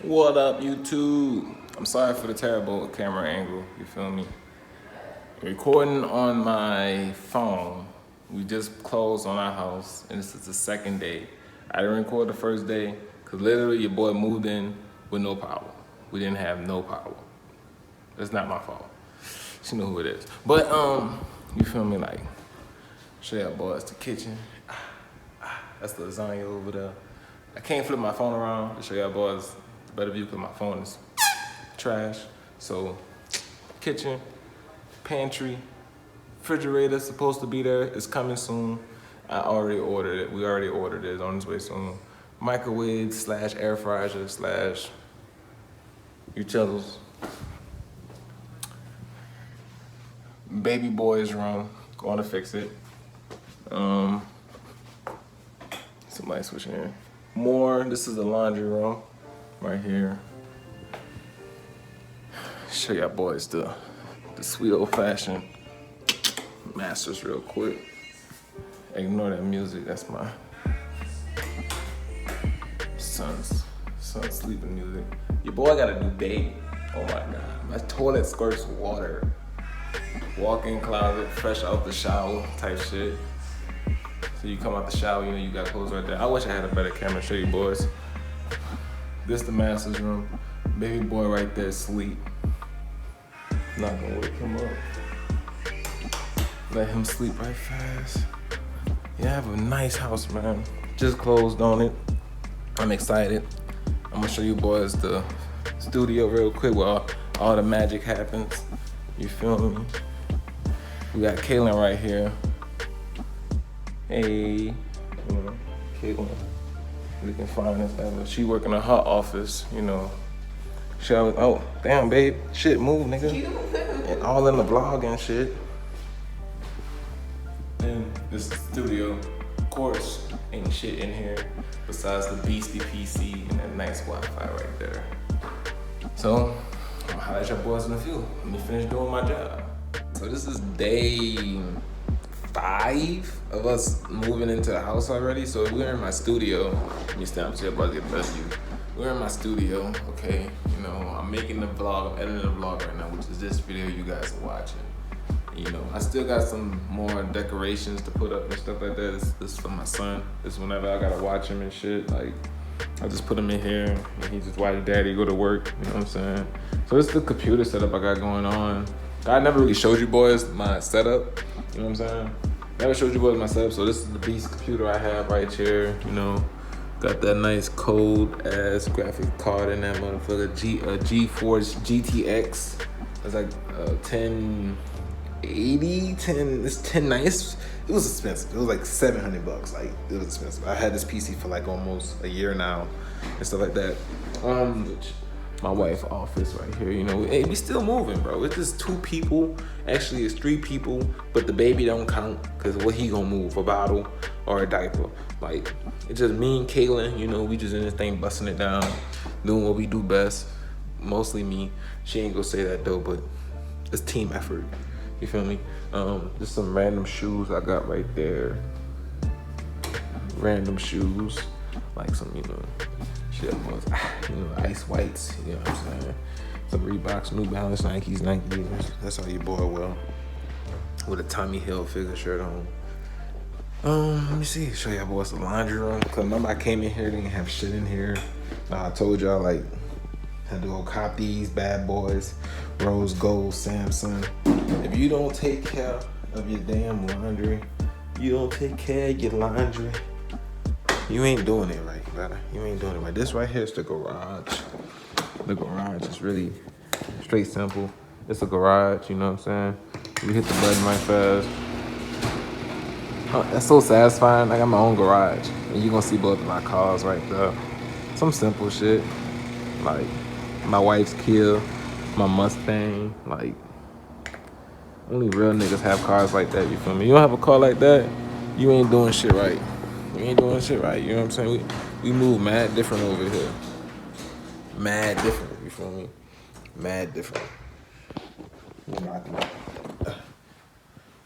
What up, YouTube? I'm sorry for the terrible camera angle, you feel me? Recording on my phone. We just closed on our house, and this is the second day. I didn't record the first day, because literally your boy moved in with no power. We didn't have no power. It's not my fault. She know who it is. But, you feel me, like, show y'all boys the kitchen. That's the lasagna over there. I can't flip my phone around to show y'all boys the better view because my phone is trash. So, kitchen, pantry, refrigerator supposed to be there. It's coming soon. I already ordered it. We already ordered it. It's on its way soon. Microwave / air fryer / utensils. Baby boy's room. Going to fix it. Somebody switching in. More. This is the laundry room right here. Show y'all boys the sweet old fashioned masters real quick. Ignore that music. That's my son's sleeping music. Your boy got a new baby. Oh my god. My toilet squirts water. Walk-in closet, fresh out the shower type shit. So you come out the shower, you know you got clothes right there. I wish I had a better camera to show you boys. This the master's room. Baby boy right there asleep. Not gonna wake him up. Let him sleep right fast. Yeah, I have a nice house, man. Just closed on it. I'm excited. I'm gonna show you boys the studio real quick where all the magic happens. You feel me? We got Kaylin right here. Hey, Kaylin. We can find this ever. She working in her office, you know. She always, oh, damn, babe. Shit, move, nigga. And all in the vlog and shit. And this studio, of course, ain't shit in here besides the beastie PC and that nice Wi-Fi right there. So, I'm gonna holler at your boys in a few. Let me finish doing my job. So this is day 5 of us moving into the house already. So we're in my studio. Let me stand up so you're about to get the best view. We're in my studio, okay? You know, I'm making the vlog, I'm editing the vlog right now, which is this video you guys are watching. You know, I still got some more decorations to put up and stuff like that. This is for my son. This is whenever I gotta watch him and shit. Like, I just put him in here and he just watch daddy go to work, you know what I'm saying? So this is the computer setup I got going on. I never really showed you boys my setup, you know what I'm saying? Never showed you boys my setup, so this is the beast computer I have right here, you know. Got that nice cold ass graphic card in that motherfucker, GeForce GTX. It's like 1080, it's 1090. It was expensive. It was like $700. Like, it was expensive. I had this PC for like almost a year now and stuff like that. My wife's office right here, you know. Hey, we still moving, bro. It's just 2 people. Actually, it's 3 people, but the baby don't count because what he gonna move, a bottle or a diaper? Like, it's just me and Kaylin, you know. We just in this thing busting it down, doing what we do best. Mostly me. She ain't gonna say that though, but it's team effort. You feel me? Just some random shoes I got right there. Random shoes, like some, you know, shit was, you know, ice whites. You know what I'm saying? Some Reeboks, New Balance, Nikes. That's how your boy will. With a Tommy Hilfiger shirt on. Let me see. Show y'all boys the laundry room. Cause remember I came in here, didn't have shit in here. I told y'all like had to go cop these bad boys. Rose Gold Samsung. If you don't take care of your damn laundry, you don't take care of your laundry, you ain't doing it right, brother. You ain't doing it right. This right here is the garage. The garage is really straight simple. It's a garage, you know what I'm saying? You hit the button right fast. Oh, that's so satisfying. I got my own garage. And you gonna see both of my cars right there. Some simple shit. Like my wife's Kia, my Mustang. Like, only real niggas have cars like that, you feel me? You don't have a car like that, you ain't doing shit right. You ain't doing shit right, you know what I'm saying? We move mad different over here. Mad different, you feel me? Mad different.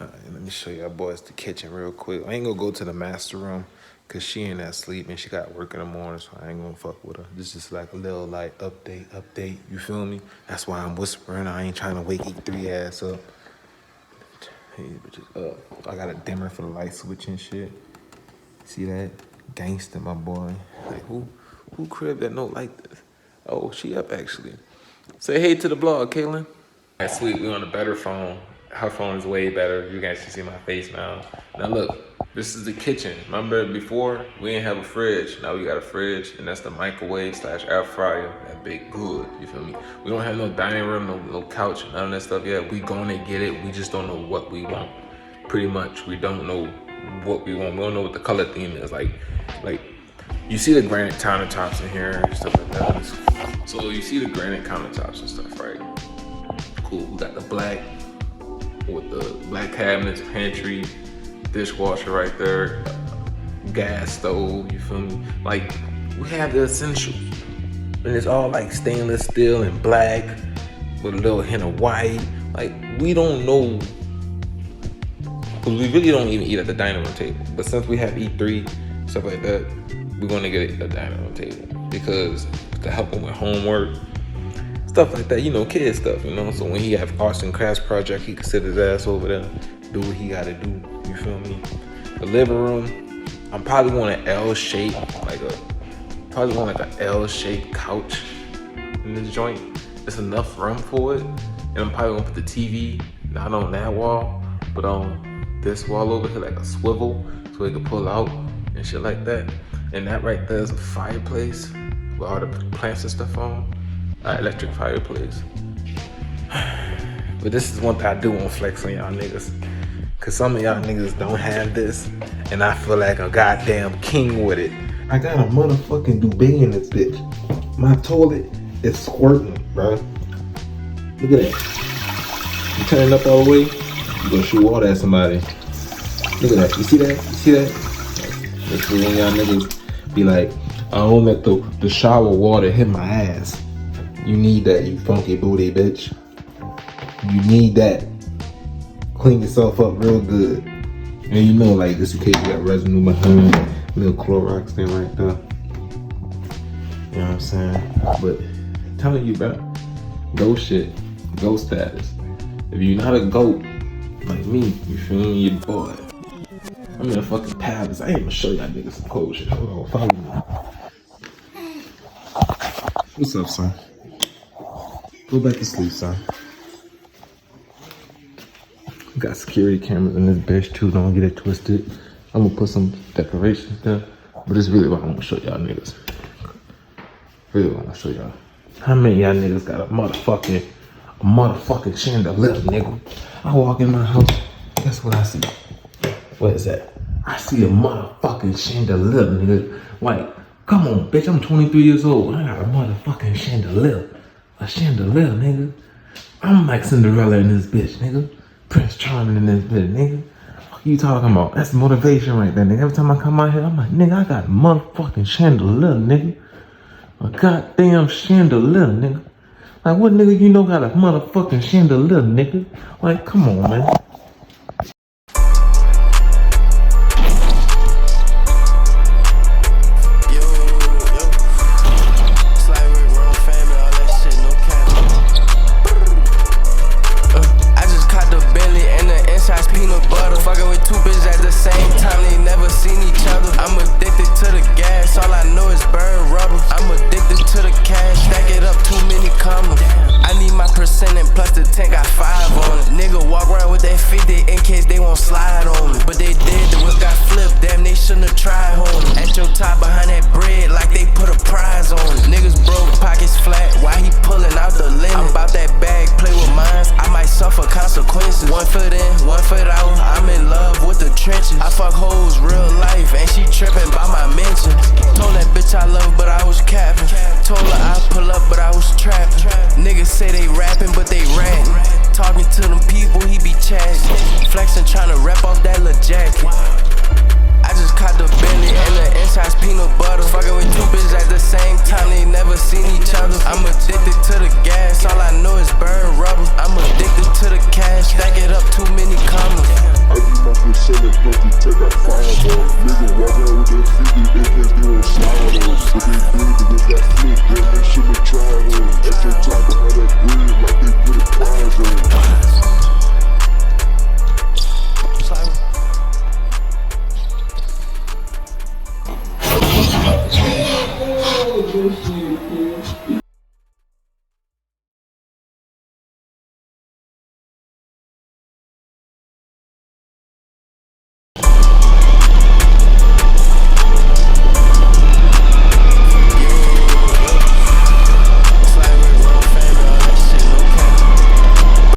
Alright, let me show y'all boys the kitchen real quick. I ain't gonna go to the master room Cause she ain't that sleep and she got work in the morning, so I ain't gonna fuck with her. This is like a little like update, you feel me? That's why I'm whispering. I ain't trying to wake E3 ass up. Hey, bitches up. I got a dimmer for the light switch and shit. See that? Gangsta, my boy. Like who crib that note like this? Oh, she up actually. Say hey to the blog, Kaylin. That's sweet, we on a better phone. Her phone is way better. You guys can see my face now. Now look, this is the kitchen. Remember before, we didn't have a fridge. Now we got a fridge, and that's the microwave / air fryer. That big good, you feel me? We don't have no dining room, no couch, none of that stuff yet. We gonna get it, we just don't know what we want. Pretty much, we don't know what we want. We don't know what the color theme is. Like, you see the granite countertops in here, stuff like that. So you see the granite countertops and stuff, right? Cool, we got the black with the black cabinets, pantry, dishwasher right there, gas stove, you feel me? Like, we have the essentials. And it's all like stainless steel and black with a little hint of white. Like, we don't know, because we really don't even eat at the dining room table. But since we have E3, stuff like that, we're gonna get a dining room table because to help him with homework, stuff like that, you know, kid stuff, you know. So when he have arts and crafts project, he can sit his ass over there, do what he gotta do, you feel me? The living room, I'm probably want an L-shape, like an L-shaped couch in this joint. It's enough room for it. And I'm probably gonna put the TV, not on that wall, but on this wall over here, like a swivel, so it can pull out and shit like that. And that right there is a fireplace with all the plants and stuff on. Electric fireplace. But this is one thing I do want to flex on y'all niggas, cause some of y'all niggas don't have this, and I feel like a goddamn king with it. I got a motherfucking duvet in this bitch. My toilet is squirting, bro. Look at that. You turn it up all the way, you gonna shoot water at somebody. Look at that. You see that? You see that? That's when y'all niggas be like, I don't let the shower water hit my ass. You need that, you funky booty bitch. You need that. Clean yourself up real good. And you know, like, just in case you got residue behind, little Clorox thing right there. You know what I'm saying? But I'm telling you, bro, ghost shit, ghost status. If you're not a goat like me, you feel me, your boy. I'm in a fucking palace. I ain't gonna show y'all niggas some cold shit. Hold on, follow me. What's up, son? Go back to sleep, son. Got security cameras in this bitch too, don't get it twisted. I'm gonna put some decorations there, but it's really what I wanna show y'all niggas. Really wanna show y'all. How many y'all niggas got a motherfucking chandelier, nigga? I walk in my house, guess what I see? What is that? I see a motherfucking chandelier, nigga. Like, come on, bitch, I'm 23 years old. I got a motherfucking chandelier. A chandelier, nigga. I'm like Cinderella in this bitch, nigga. Prince Charming in this bitch, nigga. What you talking about? That's motivation right there, nigga. Every time I come out here, I'm like, nigga, I got a motherfucking chandelier, nigga. A goddamn chandelier, nigga. Like, what nigga you know got a motherfucking chandelier, nigga? Like, come on, man. Take that fireball, nigga walk around with that